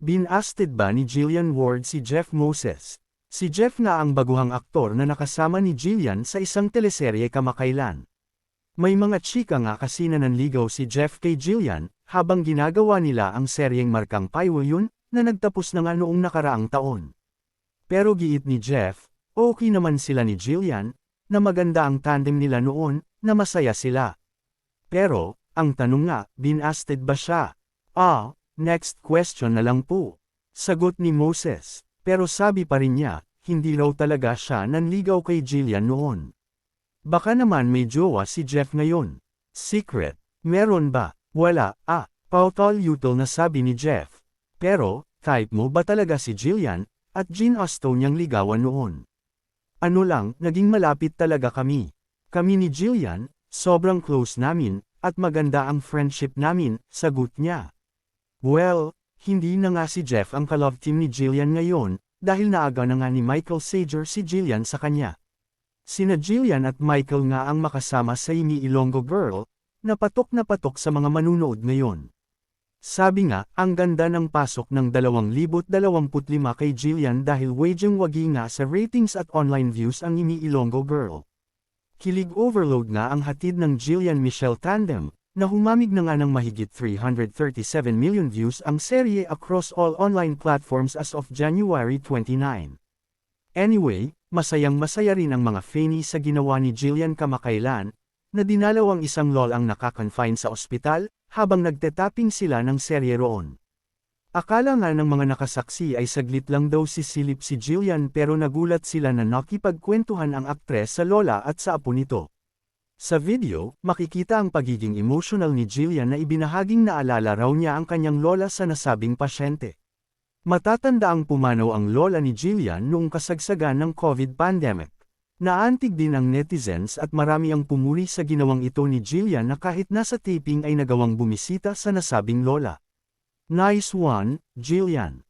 Binasted ba ni Jillian Ward si Jeff Moses? Si Jeff nga ang baguhang aktor na nakasama ni Jillian sa isang teleserye kamakailan. May mga chika nga kasi na nanligaw si Jeff kay Jillian, habang ginagawa nila ang seryeng Markang Paywayon, na nagtapos na nga noong nakaraang taon. Pero giit ni Jeff, okay naman sila ni Jillian, na maganda ang tandem nila noon, na masaya sila. Pero, ang tanong nga, binasted ba siya? Next question na lang po. Sagot ni Moses. Pero sabi pa rin niya, hindi raw talaga siya nanligaw kay Jillian noon. Baka naman may jowa si Jeff ngayon. Secret. Meron ba? Wala. Pautol-utol na sabi ni Jeff. Pero, type mo ba talaga si Jillian, at ginusto niyang ligawan noon? Ano lang, naging malapit talaga kami. Kami ni Jillian, sobrang close namin, at maganda ang friendship namin, sagot niya. Well, hindi na nga si Jeff ang ka-love team ni Jillian ngayon, dahil naaga na nga ni Michael Sager si Jillian sa kanya. Sina Jillian at Michael nga ang makasama sa Imi Ilonggo Girl, na patok sa mga manunood ngayon. Sabi nga, ang ganda ng pasok ng 2025 kay Jillian dahil wagyang-wagi nga sa ratings at online views ang Imi Ilonggo Girl. Kilig overload nga ang hatid ng Jillian-Michelle tandem, na humamig na nga ng mahigit 337 million views ang serye across all online platforms as of January 29. Anyway, masayang-masaya rin ang mga fani sa ginawa ni Jillian kamakailan, na dinalaw ang isang lol ang nakakonfine sa ospital, habang nagtetapping sila ng serye roon. Akala nga ng mga nakasaksi ay saglit lang daw sisilip si Jillian pero nagulat sila na nakipagkwentuhan ang aktres sa lola at sa apo nito. Sa video, makikita ang pagiging emotional ni Jillian na ibinahaging naalala raw niya ang kanyang lola sa nasabing pasyente. Matatanda ang pumanaw ang lola ni Jillian noong kasagsagan ng COVID pandemic. Naantig din ang netizens at marami ang pumuri sa ginawang ito ni Jillian na kahit nasa taping ay nagawang bumisita sa nasabing lola. Nice one, Jillian.